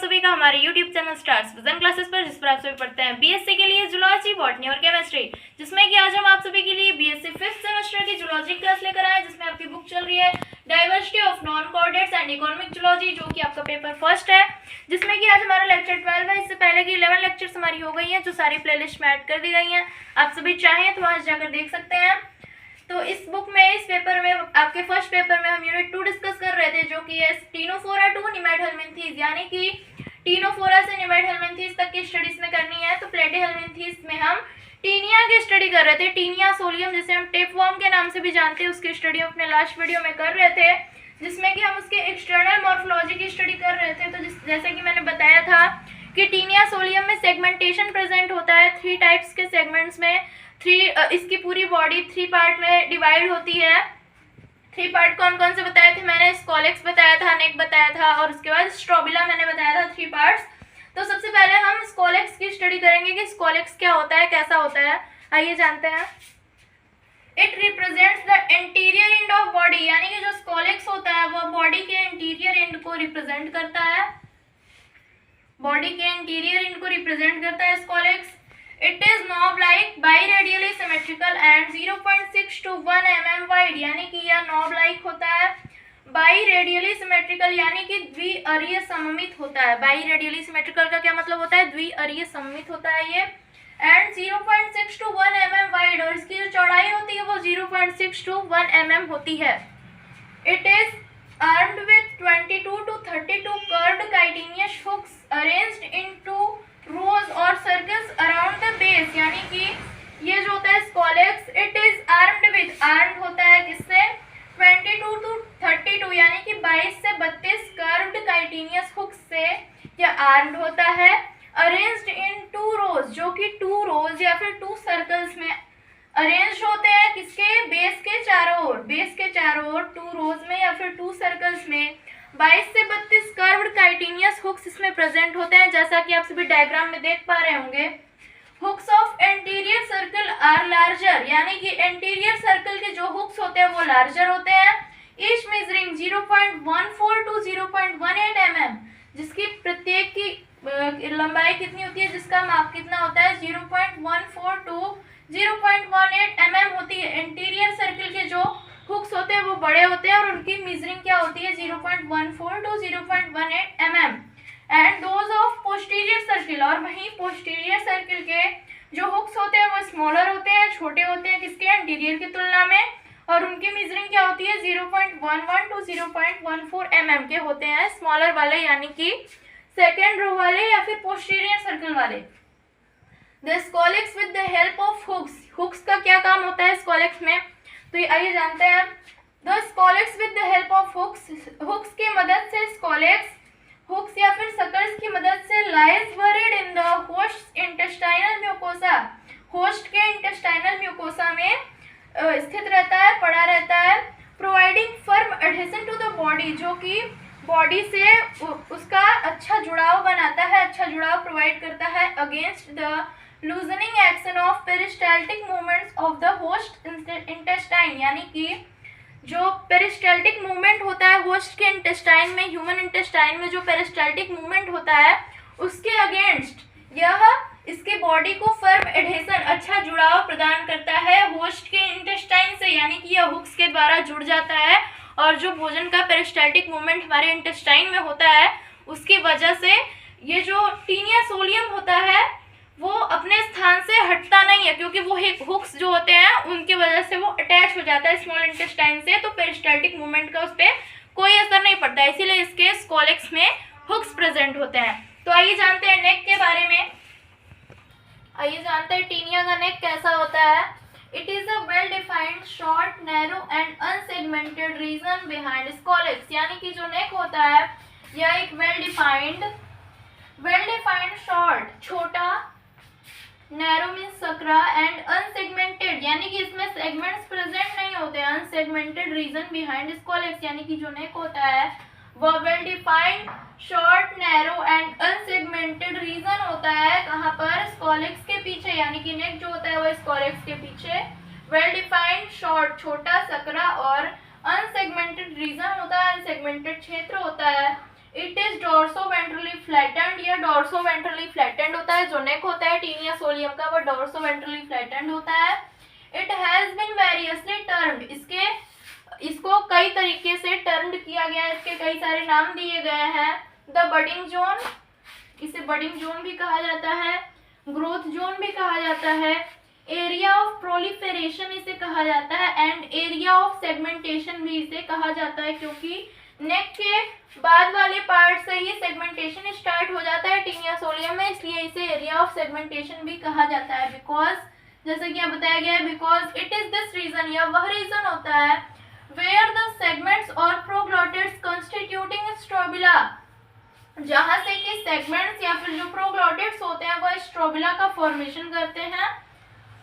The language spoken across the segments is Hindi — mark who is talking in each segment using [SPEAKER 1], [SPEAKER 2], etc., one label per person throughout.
[SPEAKER 1] सभी का हमारे YouTube channel stars vision classes पर, जिस पर आप सभी पढ़ते हैं बीएससी के लिए जूलॉजी, बॉटनी और केमिस्ट्री, जिसमें कि आज हम आप सभी के लिए बीएससी 5th सेमेस्टर की जूलॉजी क्लास लेकर आए, जिसमें आपकी बुक चल रही है diversity of non coordinates and economic zoology, जो कि आपका पेपर फर्स्ट है, जिसमें कि आज हमारा लेक्चर 12 है। इससे पहले की 11 लेक्चर्स हमारी हो गई हैं, जो सारी प्लेलिस्ट में ऐड कर दी गई हैं। आप सभी चाहें तो वहाँ जाकर देख सकते हैं। तो इस बुक में, इस पेपर में, आपके फर्स्ट पेपर में हम यूनिट 2 डिस्कस कर रहे थे, जो कि है टीनोफोरा टू निमेटहेलमिन्थीज, यानी कि टीनोफोरा से निमेटहेलमिन्थीज तक की स्टडीज में करनी है। तो प्लेटिहेलमिन्थीज में हम टीनिया की स्टडी कर रहे थे। टीनिया सोलियम, जिसे हम टेपवर्म के नाम से भी जानते हैं, उसकी स्टडी हम अपने लास्ट वीडियो में कर रहे थे, जिसमें कि हम उसके एक्सटर्नल मॉर्फोलॉजी की स्टडी कर रहे थे। तो जैसे कि मैंने बताया था कि टीनिया सोलियम में सेगमेंटेशन प्रेजेंट होता है 3 टाइप्स के सेगमेंट्स में। इसकी पूरी बॉडी 3 पार्ट में डिवाइड होती है। 3 पार्ट कौन कौन से बताए थे मैंने? स्कॉलेक्स बताया था, नेक बताया था, और उसके बाद स्ट्रोबिला मैंने बताया था। 3 पार्ट्स। तो सबसे पहले हम स्कॉलेक्स की स्टडी करेंगे कि स्कॉलेक्स क्या होता है, कैसा होता है। आइए जानते हैं। It represents the interior and of body, यानी कि जो स्कॉलेक्स होता है वो बॉडी के इंटीरियर एंड को रिप्रेजेंट करता है। बॉडी के इंटीरियर एंड को रिप्रेजेंट करता है scolex. It is knob-like, biradially symmetrical and 0.6 to 1 mm wide, यानी कि यह knob-like होता है। Biradially symmetrical यानी कि द्विअरीय सममित होता है। Biradially symmetrical का क्या मतलब होता है? द्विअरीय सममित होता है ये। And 0.6 to 1 mm wide, और इसकी जो चौड़ाई होती है वो 0.6 to 1 mm होती है। It is armed with 22 to 32 curved chitinous hooks arranged into रोज और सर्कल्स अराउंड द बेस, यानी कि ये जो होता है scolex, it is armed with, armed होता है किससे? 22 to 32, यानी कि 22 से 32 कर्व्ड काइटिनियस हुक्स से यह आर्म्ड होता है। अरेंज्ड इन 2 रोज, जो कि 2 रोज या फिर 2 सर्कल्स में अरेंज होते हैं। किसके? बेस के चारों ओर, बेस के चारों ओर 2 रोज में या फिर 2 सर्कल्स में 22 से 32 कर्व्ड काइटिनियस हुक्स इसमें प्रेजेंट होते हैं, जैसा कि आप सभी डायग्राम में देख पा रहे होंगे। Hooks of anterior circle are larger, यानी कि एंटीरियर सर्कल के जो हुक्स होते हैं वो लार्जर होते हैं। ईच मेजरिंग 0.14 टू 0.18 mm, जिसकी प्रत्येक की लंबाई कितनी होती है, जिसका माप कितना होता है? 0.14 टू 0.18 mm होती है। एंटीरियर सर्कल के जो हुक्स होते हैं वो बड़े होते हैं और उनकी मेजरिंग क्या होती है? 0.14 to 0.18 mm। And those of posterior circle, और वहीं पोस्टीरियर सर्किल के जो हुक्स होते हैं वो स्मॉलर होते हैं, छोटे होते हैं किसके? एंटीरियर की तुलना में, और उनकी मेजरिंग क्या होती है? 0.11 टू 0.14 mm के होते हैं, स्मॉलर वाले, यानी कि सेकेंड रो वाले या फिर पोस्टीरियर सर्किल वाले। The scolex with the help of hooks, hooks का क्या काम होता है स्कॉलेक्स में? तो ये आइए जानते हैं। The scolex with the help of hooks, hooks की मदद से स्कॉलेक्स, हुक्स या फिर सकल्स की मदद से lies buried in the host intestinal mucosa, host के इंटेस्टाइनल म्यूकोसा में स्थित रहता है, पड़ा रहता है। Providing firm adhesion to the body, जो कि बॉडी से उसका अच्छा जुड़ाव बनाता है, अच्छा जुड़ाव प्रोवाइड करता है। Against the loosening action of peristaltic movements of the host intestine, यानी कि जो पेरिस्टाल्टिक मूवमेंट होता है होस्ट के इंटेस्टाइन में, ह्यूमन इंटेस्टाइन में जो पेरिस्टाल्टिक मूवमेंट होता है उसके अगेंस्ट यह इसके बॉडी को फर्म एडहेशन, अच्छा जुड़ाव प्रदान करता है होस्ट के इंटेस्टाइन से, यानी कि यह हुक्स के द्वारा जुड़ जाता है और जो भोजन का पेरिस्टाल्टिक मूवमेंट हमारे इंटेस्टाइन में होता है उसकी वजह से ये जो टीनिया सोलियम होता है वो अपने स्थान से हटता नहीं है, क्योंकि वो हुक्स जो होते हैं उनकी वजह से वो अटैच हो जाता है स्मॉल इंटेस्टाइन से, तो पेरिस्टाल्टिक मूवमेंट का उस पर कोई असर नहीं पड़ता है, इसीलिए इसके स्कॉलेक्स में हुक्स प्रेजेंट होते हैं। तो आइए जानते हैं नेक के बारे में। आइए जानते हैं टीनिया का नेक कैसा होता है। It is a well defined short narrow and unsegmented region behind scolex, यानी कि जो नेक होता है यह एक वेल डिफाइंड शॉर्ट, छोटा, नैरो मीन्स सकरा, एंड अनसेगमेंटेड, यानी कि इसमें सेगमेंट्स प्रेजेंट नहीं होते। अनसेगमेंटेड रीजन बिहाइंड स्कॉलेक्स, यानी कि जो नेक होता है वह well defined short, narrow and unsegmented region होता है। कहाँ पर? स्कॉलेक्स के पीछे, यानी कि नेक जो होता है वो स्कॉलेक्स के पीछे वेल डिफाइंड शॉर्ट, छोटा, सकरा, और अनसेगमेंटेड रीजन होता है, अनसेगमेंटेड क्षेत्र होता है। इट इज डोर्सोवेंट्रली फ्लैटेंड, या डोर्सोवेंट्रली फ्लैटेंड होता है। जो नेक होता है टीनिया सोलियम का वो डोर्सोवेंट्रली फ्लैटेंड होता है। It has been variously termed, इसको कई तरीके से टर्म्ड किया गया है, इसके कई सारे नाम दिए गए हैं। द बडिंग जोन, इसे बडिंग जोन भी कहा जाता है, ग्रोथ जोन भी कहा जाता है, एरिया ऑफ प्रोलिफेरेशन इसे कहा जाता है, एंड एरिया ऑफ सेगमेंटेशन भी इसे कहा जाता है, क्योंकि नेक के बाद वाले पार्ट से ही सेगमेंटेशन स्टार्ट हो जाता है टीनिया सोलियम में, इसलिए इसे एरिया ऑफ सेगमेंटेशन भी कहा जाता है। बिकॉज जैसे कि यहाँ बताया गया है, because it is this region, या वह रीजन होता है वेयर द सेगमेंट्स और प्रोग्लोटिड्स कंस्टिट्यूटिंग स्ट्रोबिला, जहां से कि सेगमेंट्स या फिर जो प्रोग्लोटिड्स होते हैं वह स्ट्रोबिला का फॉर्मेशन करते हैं,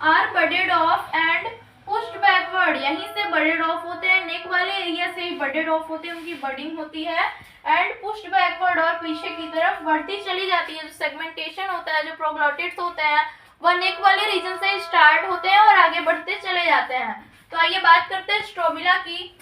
[SPEAKER 1] are budded off and pushed backward, यहीं से बडेड ऑफ होते हैं, नेक वाले एरिया से ही बडेड ऑफ होते हैं, उनकी बडिंग होती है, एंड पुश्ड बैकवर्ड और पीछे की तरफ बढ़ती चली जाती है। जो सेगमेंटेशन होता है, जो प्रोग्लोटिड्स होते हैं वह नेक वाले रीजन से स्टार्ट होते हैं और आगे बढ़ते चले जाते हैं। तो आइए बात करते हैं स्ट्रोबिला की।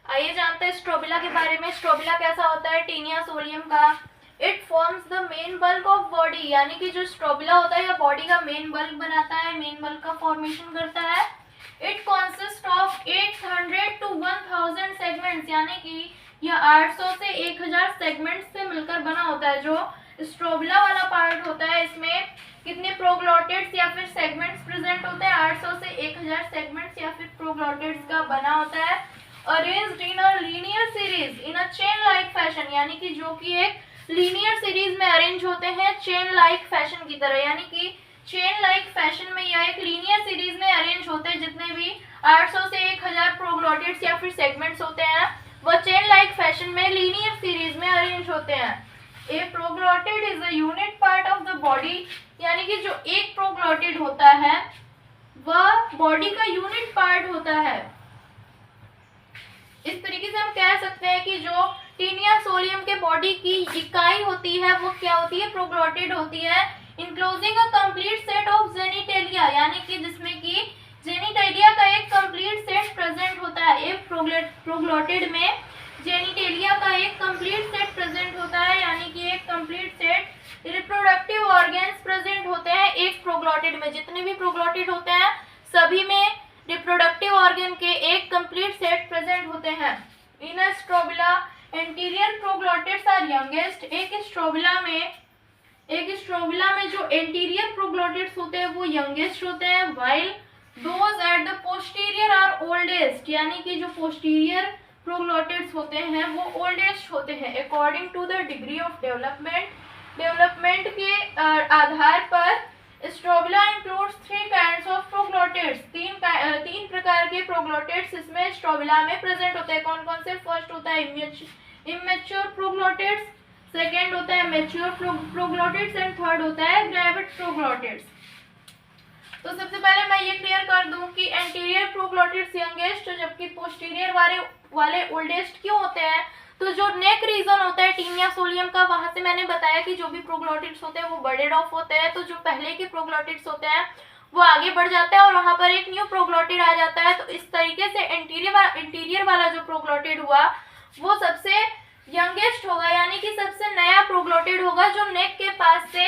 [SPEAKER 1] आइए जानते हैं स्ट्रोबिला के बारे में। स्ट्रोबिला कैसा होता है टीनिया सोलियम का। It forms the main bulk of body, यानी कि जो स्ट्रोबिला होता है यह बॉडी का मेन बल्क बनाता है, मेन बल्क का फॉर्मेशन करता है। It consist of 800 to 1000 segments, यानी कि यह 800 से 1000 सेगमेंट्स से मिलकर बना होता है। जो स्ट्रोबिला वाला पार्ट होता है इसमें कितने प्रोग्लोटिड्स या फिर सेगमेंट्स प्रेजेंट होते हैं, 800 से 1000 सेगमेंट्स या फिर प्रोग्लोटिड्स का बना होता है। Arranged in a linear series in a chain like fashion, यानी कि जो कि एक लीनियर सीरीज में अरेंज होते हैं चेन लाइक फैशन की तरह, यानी कि चेन लाइक फैशन में या एक लीनियर सीरीज में अरेंज होते हैं। जितने भी 800 से 1000 प्रोग्लोटिड्स या फिर सेगमेंट्स होते हैं वह चेन लाइक फैशन में लीनियर सीरीज में अरेंज होते हैं। A proglottid is a unit part of the body, यानी कि जो एक प्रोग्लोटिड होता है वह बॉडी का यूनिट पार्ट होता है। इस तरीके से हम कह सकते हैं कि जो टीनिया सोलियम के बॉडी की इकाई होती है वो क्या होती है, प्रोग्लोटिड होती है, including a complete set of genitalia, यानी कि जिसमें कि जेनिटेलिया का एक कंप्लीट सेट प्रेजेंट होता है। एक प्रोग्लोटिड में जेनिटेलिया का एक कंप्लीट सेट प्रेजेंट होता है, यानी कि एक complete set reproductive organs present होते हैं एक प्रोग्लोटिड में। जितने भी प्रोग्लोटिड होते हैं सभी में रिप्रोडक्टिव ऑर्गन के एक कंप्लीट सेट प्रेजेंट होते हैं। In a strobila anterior proglottids are youngest, एक स्ट्रोबिला में जो एंटीरियर प्रोग्लोटिड्स होते हैं वो यंगेस्ट होते हैं, while those at the posterior are oldest, यानी कि जो पोस्टीरियर प्रोग्लोटिड्स होते हैं वो ओल्डेस्ट होते हैं। According to the degree of development के आधार पर strobila includes 3 kinds of proglottids, तीन प्रकार के प्रोग्लोटिड्स इसमें स्ट्रोबिला में प्रेजेंट होते हैं। कौन कौन से? फर्स्ट होता है इमेच्योर प्रोग्लोटिड्स, सेकेंड होता है मैच्योर प्रोग्लोटिड्स एंड थर्ड होता है ग्रेविड प्रोग्लोटिड्स। तो सबसे पहले मैं ये क्लियर कर दूं कि एंटीरियर प्रोग्लोटिड्स यंगेस्ट जबकि पोस्टीरियर वाले ओल्डेस्ट क्यों होते हैं। तो जो नेक रीजन होता है टीनिया सोलियम का, वहां से मैंने बताया कि जो भी प्रोग्लोटिड्स होते हैं वो बडेड ऑफ होते हैं, तो जो पहले के प्रोग्लोटिड्स होते हैं वो आगे बढ़ जाते हैं और वहां पर एक न्यू प्रोग्लोटिड आ जाता है। तो इस तरीके से इंटीरियर वाला जो प्रोग्लोटिड हुआ वो सबसे यंगेस्ट होगा, यानी कि सबसे नया प्रोग्लोटिड होगा जो नेक के पास से,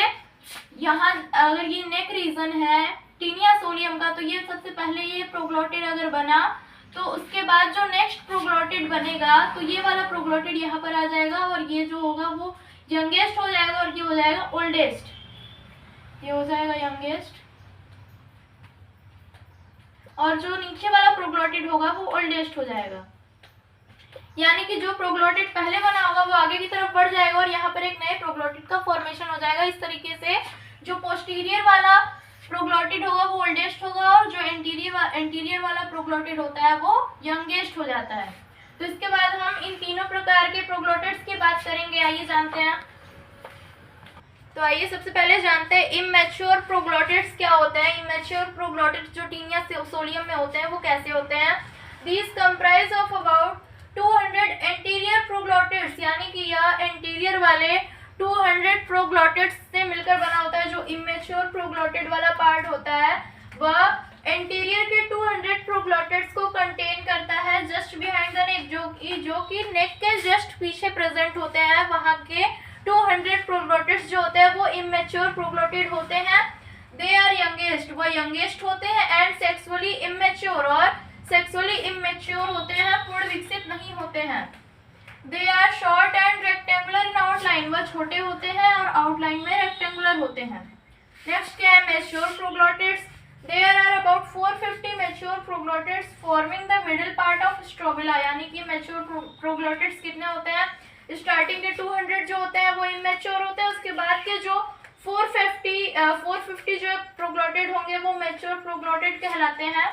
[SPEAKER 1] यहाँ अगर ये नेक रीजन है टीनिया सोलियम का तो ये सबसे पहले ये प्रोग्लोटिड अगर बना तो उसके बाद जो नेक्स्ट प्रोग्लोटिड बनेगा तो ये वाला प्रोग्लोटिड यहाँ पर आ जाएगा और ये जो होगा वो यंगेस्ट हो जाएगा और ये हो जाएगा ओल्डेस्ट, ये हो जाएगा यंगेस्ट, और जो नीचे वाला प्रोग्लोटिड होगा वो ओल्डेस्ट हो जाएगा। यानी कि जो प्रोग्लोटिड पहले बना होगा वो आगे की तरफ बढ़ जाएगा और यहाँ पर एक नए प्रोग्लोटिड का फॉर्मेशन हो जाएगा। इस तरीके से जो पोस्टीरियर वाला प्रोग्लोटिड होगा वो ओल्डेस्ट होगा और जो एंटीरियर वाला प्रोग्लोटिड होता है वो यंगेस्ट हो जाता है। तो इसके बाद हम इन तीनों प्रकार के प्रोग्लोटिड्स की बात करेंगे, आइए जानते हैं। तो आइए सबसे पहले जानते हैं इमैच्योर प्रोग्लोटिड्स क्या होते हैं। इमैच्योर प्रोग्लोटिड्स जो टीनिया सोलियम में होते हैं वो कैसे होते हैं। These comprise of about 200 anterior proglottids, यानी कि यह एंटीरियर वाले 200 प्रोग्लोटिड्स से मिलकर बना होता है। जो इमेच्योर प्रोग्लोटिड वाला पार्ट होता है वह एंटीरियर के 200 प्रोग्लोटिड्स को कंटेन करता है जस्ट बिहाइंड द नेक, जो कि नेक के जस्ट पीछे प्रेजेंट होते हैं, वहाँ के 200 प्रोग्लोटिड्स जो होते हैं वो इमेच्योर प्रोग्लोटिड होते हैं। दे आर यंगेस्ट, वो यंगेस्ट होते हैं, एंड सेक्सुअली इमेच्योर, और सेक्सुअली इमेच्योर होते हैं, पूर्ण विकसित नहीं होते हैं। They are short and rectangular in outline, वह छोटे होते हैं और आउटलाइन में रेक्टेंगुलर होते हैं। नेक्स्ट क्या है, mature proglottids. There are about 450 mature proglottids forming the middle part of strobila, यानी कि मैच्योर प्रोग्लोटिड्स कितने होते हैं, स्टार्टिंग के 200 जो होते हैं वो इमेच्योर होते हैं, उसके बाद के जो 450 जो प्रोग्लोटिड होंगे वो मैच्योर प्रोग्लोटिड कहलाते हैं।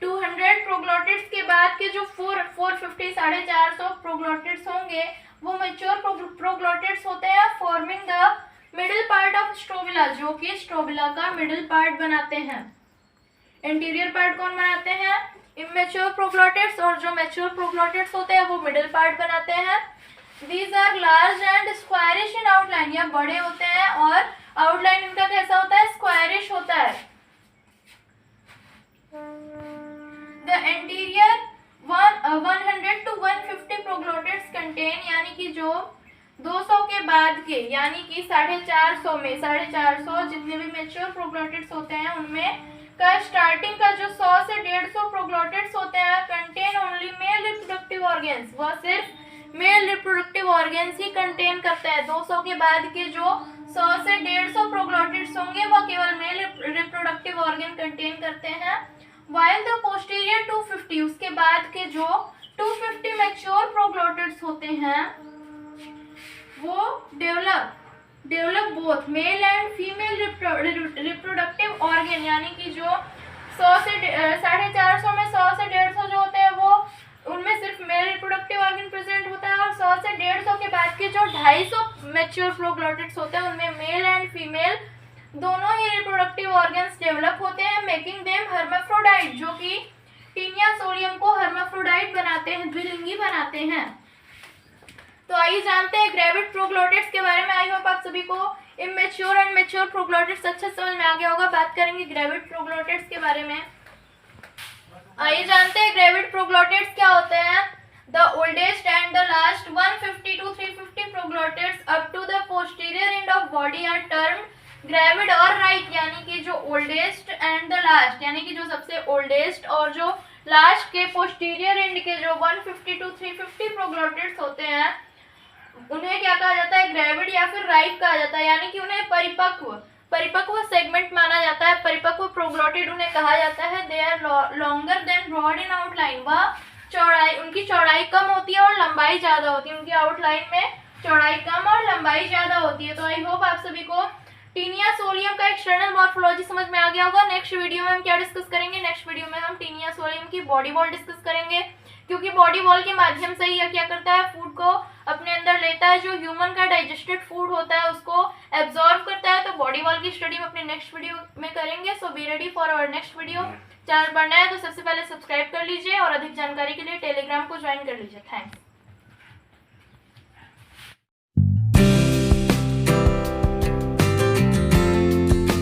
[SPEAKER 1] 200 प्रोग्लोटिड्स के बाद के जो 450 450 प्रोग्लोटिड्स होंगे वो मैच्योर प्रोग्लोटिड्स होते हैं, forming the middle part of strobila, जो कि स्ट्रोबिला का मिडिल पार्ट बनाते हैं। इंटीरियर पार्ट कौन बनाते हैं, इमेच्योर प्रोग्लोटिड्स, और जो मैच्योर प्रोग्लोटिड्स होते हैं वो मिडिल पार्ट बनाते हैं। These are large and squarish in outline, या बड़े होते हैं और आउटलाइन इनका कैसा होता है, स्क्वायरिश होता है। The anterior 100 to 150 proglottids contain, यानी कि जो 200 के बाद के, यानी कि 450 में 450 जितने भी मैच्योर प्रोग्लोटिड्स होते हैं उनमें का स्टार्टिंग का जो 100 से 150 प्रोग्लोटिड्स होते हैं contain only male reproductive organs, वह सिर्फ मेल रिप्रोडक्टिव ऑर्गेन्स ही कंटेन करते हैं। 200 के बाद के जो 100 से 150 प्रोग्लोटिड्स होंगे वो केवल मेल रिप्रोडक्टिव ऑर्गन कंटेन करते हैं। वाइल द पोस्टीरियर 250, उसके बाद के जो 250 मैच्योर प्रोग्लोटिड्स होते हैं वो develop both male and female reproductive organ, यानी कि जो 100 से 450 में 100 से 150 जो होते हैं वो उनमें सिर्फ मेल रिप्रोडक्टिव ऑर्गन प्रेजेंट होता है, और 100 से 150 के बाद के जो 250 मैच्योर प्रोग्लोटिड्स होते हैं उनमें मेल एंड फीमेल दोनों ही रिप्रोडक्टिव ऑर्गन्स डेवलप होते हैं, मेकिंग देम हर्माफ्रोडाइट, जो कि टीनिया सोलियम को हर्माफ्रोडाइट बनाते हैं, द्विलिंगी बनाते हैं। तो आइए जानते हैं ग्रेविड प्रोग्लोटिड्स के बारे में। आई होप आप सभी को इमेच्योर एंड मैच्योर प्रोग्लोटिड्स अच्छे समझ में आ गया होगा। बात करेंगे ग्रेविड प्रोग्लोटिड्स के बारे में। आइए जानते हैं ग्रेविड प्रोग्लोटिड्स क्या होते हैं। The oldest and the last 150 to 350 proglottids up to the posterior end of body are termed gravid और राइट, यानी कि जो ओल्डेस्ट एंड द लास्ट, यानी कि जो सबसे ओल्डेस्ट और जो लास्ट के पोस्टीरियर एंड के जो 150 to 350 प्रोग्लोटिड्स होते हैं उन्हें क्या कहा जाता है, ग्रेविड या फिर राइट कहा जाता है, यानी कि उन्हें परिपक्व सेगमेंट माना जाता है, परिपक्व प्रोग्लोटिड उन्हें कहा जाता है। They are longer than broad in outline, वह चौड़ाई, उनकी चौड़ाई कम होती है और लंबाई ज्यादा होती है, उनकी आउटलाइन में चौड़ाई कम और लंबाई ज्यादा होती है। तो आई होप आप सभी को टीनिया सोलियम का एक्सटर्नल मॉर्फोलॉजी समझ में आ गया होगा। नेक्स्ट वीडियो में हम क्या डिस्कस करेंगे, नेक्स्ट वीडियो में हम टीनिया सोलियम की बॉडी वॉल डिस्कस करेंगे, क्योंकि बॉडी वॉल के माध्यम से ही यह क्या करता है, फूड को अपने अंदर लेता है, जो ह्यूमन का डाइजेस्टेड फूड होता है उसको एब्जॉर्ब करता है। तो बॉडी वॉल की स्टडी हम अपने नेक्स्ट वीडियो में करेंगे। So be ready for our next video. Channel पर नया है तो सबसे पहले सब्सक्राइब कर लीजिए और अधिक जानकारी के लिए टेलीग्राम को ज्वाइन कर लीजिए। थैंक्स।